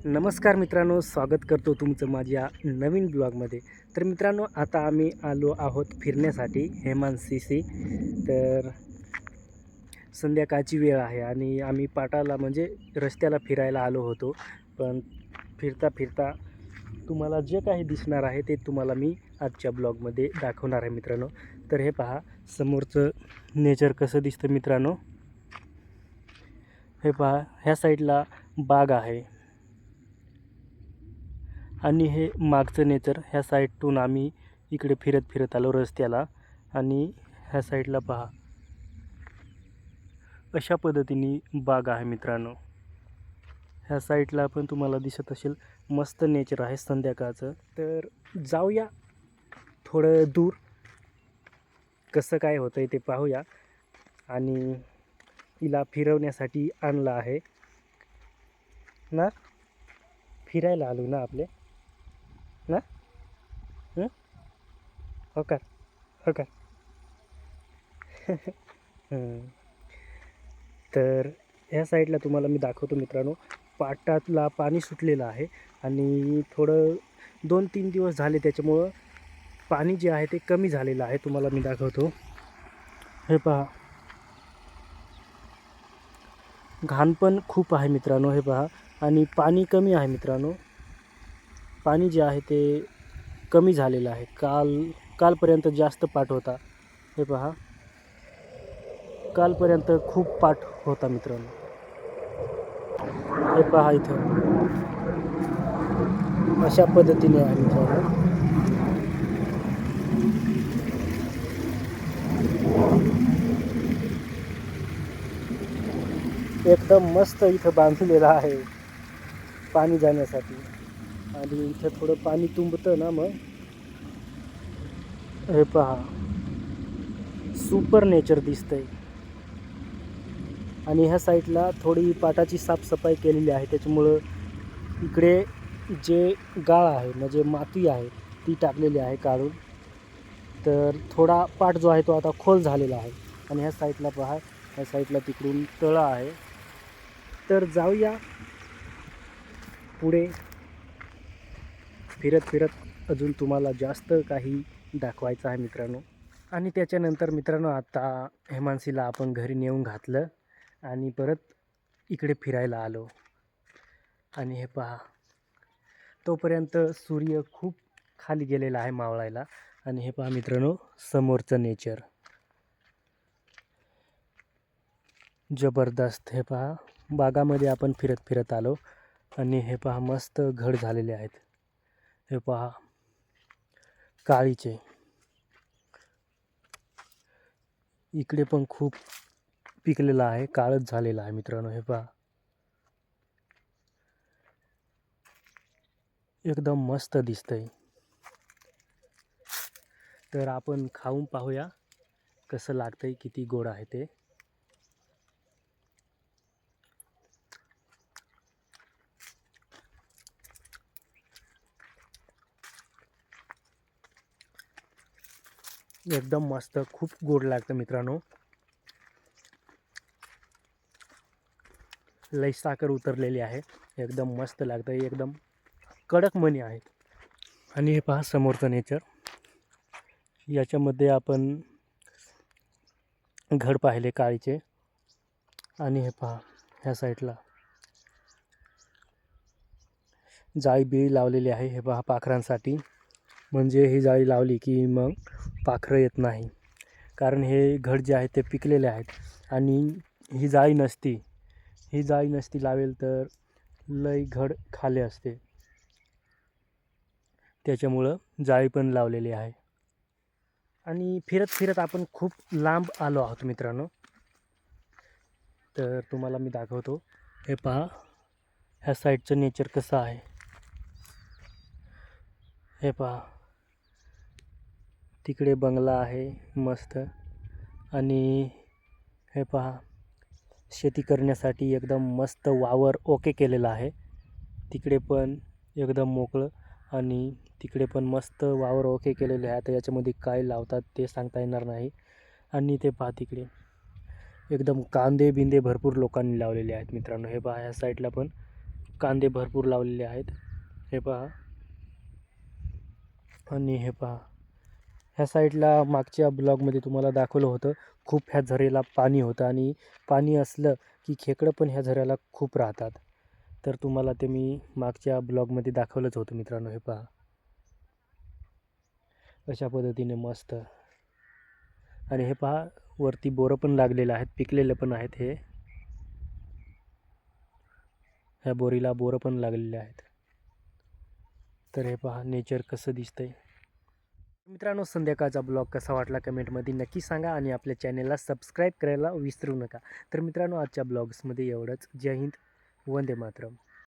नमस्कार मित्रांनो, स्वागत करतो तुमचं माझ्या नवीन ब्लॉगमध्ये. तर मित्रांनो, आता आम्ही आलो आहोत फिरण्यासाठी हेमानसीसी. तर संध्याकाळची वेळ आहे आणि आम्ही पाटाला म्हणजे रस्त्याला फिरायला आलो होतो. पण फिरता फिरता तुम्हाला जे काही दिसणार आहे ते तुम्हाला मी आजच्या ब्लॉगमध्ये दाखवणार आहे मित्रांनो. तर हे पहा, समोरचं नेचर कसं दिसतं मित्रांनो. हे पहा, ह्या साईडला बाग आहे आणि हे मागचं नेचर. ह्या साईडतून आम्ही इकडे फिरत फिरत आलो रस्त्याला आणि ह्या साईडला पहा, अशा पद्धतीने बाग आहे मित्रांनो. ह्या साईडला पण तुम्हाला दिसत असेल, मस्त नेचर आहे संध्याकाळचं. तर जाऊया थोडं दूर, कसं काय होतं ते पाहूया. आणि तिला फिरवण्यासाठी आणलं आहे ना, फिरायला आलो ना आपले ना. हो का, हो का. तर ह्या साईडला तुम्हाला मी दाखवतो मित्रांनो, पाटातला पाणी सुटलेलं आहे आणि थोडं 2-3 दिवस झाले, त्याच्यामुळं पाणी जे आहे ते कमी झालेलं आहे. तुम्हाला मी दाखवतो. हे पहा, घाण पण खूप आहे मित्रांनो. हे पहा, आणि पाणी कमी आहे मित्रांनो. पाणी जे आहे ते कमी झालेलं आहे. कालपर्यंत जास्त पाट होता. हे पहा, कालपर्यंत खूप पाट होता मित्रांनो. हे पहा, इथं अशा पद्धतीने आहे मित्रांनो. एकदम मस्त इथं बांधलेलं आहे पाणी जाण्यासाठी. आणि इथं थोडं पाणी तुंबतं ना, मग हे पहा, सुपर नेचर दिसतंय. आणि ह्या साईडला थोडी पाटाची साफसफाई केलेली आहे, त्याच्यामुळं इकडे जे गाळ आहे म्हणजे माती आहे ती टाकलेली आहे काढून. तर थोडा पाट जो आहे तो आता खोल झालेला आहे. आणि ह्या साईडला पहा, ह्या साईडला तिकडून तळं आहे. तर जाऊया पुढे, फिरत फिरत अजून तुम्हाला जास्त काही दाखवायचं आहे मित्रांनो. आणि त्याच्यानंतर मित्रांनो, आता हेमानसीला आपण घरी नेऊन घातलं आणि परत इकडे फिरायला आलो. आणि हे पहा, तोपर्यंत सूर्य खूप खाली गेलेला आहे मावळायला. आणि हे पहा मित्रांनो, समोरचं नेचर जबरदस्त. हे पहा, बागामध्ये आपण फिरत फिरत आलो आणि हे पहा, मस्त घड झालेले आहेत. हे पहा, काळीचे. इकडे पण खूप पिकलेलं आहे, काळच झालेलं आहे मित्रांनो. हे पहा, एकदम मस्त दिसतंय. तर आपण खाऊन पाहूया कसं लागतंय, किती गोड आहे ते. एकदम मस्त, खूप गोड लागतं मित्रांनो. लई साखर उतरलेली आहे, एकदम मस्त लागतं. एकदम कडक मणी आहेत. आणि हे पहा, समोरचं नेचर. याच्यामध्ये आपण घड पाहिले काळीचे. आणि हे पहा, ह्या साईडला जाळी बिळी लावलेली आहे. हे पहा, पाखरांसाठी. म्हणजे ही जाळी लावली की मग पाखरं येत नाही, कारण हे घड जे आहे ते पिकलेले आहेत. आणि ही जाळी नसती लावेल तर लई घड खाले असते, त्याच्यामुळं जाळी पण लावलेली आहे. आणि फिरत फिरत आपण खूप लांब आलो आहोत मित्रांनो. तर तुम्हाला मी दाखवतो. हे पहा, ह्या साईडचं नेचर कसं आहे. हे पहा, तिकडे बंगला आहे मस्त. आणि हे पहा, शेती करण्यासाठी एकदम मस्त वावर ओके केलेलं आहे. तिकडे पण एकदम मोकळं आणि तिकडे पण मस्त वावर ओके केलेले आहे. आता याच्यामध्ये काय लावतात ते सांगता येणार नाही. आणि ते पहा, तिकडे एकदम कांदे बिंदे भरपूर लोकांनी लावलेले आहेत मित्रांनो. हे पहा, ह्या साईडला पण कांदे भरपूर लावलेले आहेत, हे पहा. आणि हे पहा, ह्या साईडला मागच्या ब्लॉगमध्ये तुम्हाला दाखवलं होतं, खूप ह्या झऱ्याला पाणी होतं आणि पाणी असलं की खेकडं पण ह्या झऱ्याला खूप राहतात. तर तुम्हाला ते मी मागच्या ब्लॉगमध्ये दाखवलंच होतं मित्रांनो. हे पहा, अशा पद्धतीने मस्त. आणि हे पहा, वरती बोरं पण लागलेलं आहेत, पिकलेले पण आहेत. ह्या बोरीला बोरं पण लागलेले आहेत. तर हे पहा नेचर कसं दिसतंय मित्रांनो. संध्याकाळचा ब्लॉग कसा वाटला कमेंटमध्ये नक्की सांगा आणि आपल्या चॅनेलला सबस्क्राईब करायला विसरू नका. तर मित्रांनो, आजच्या ब्लॉग्समध्ये एवढंच. जय हिंद, वंदे मातरम.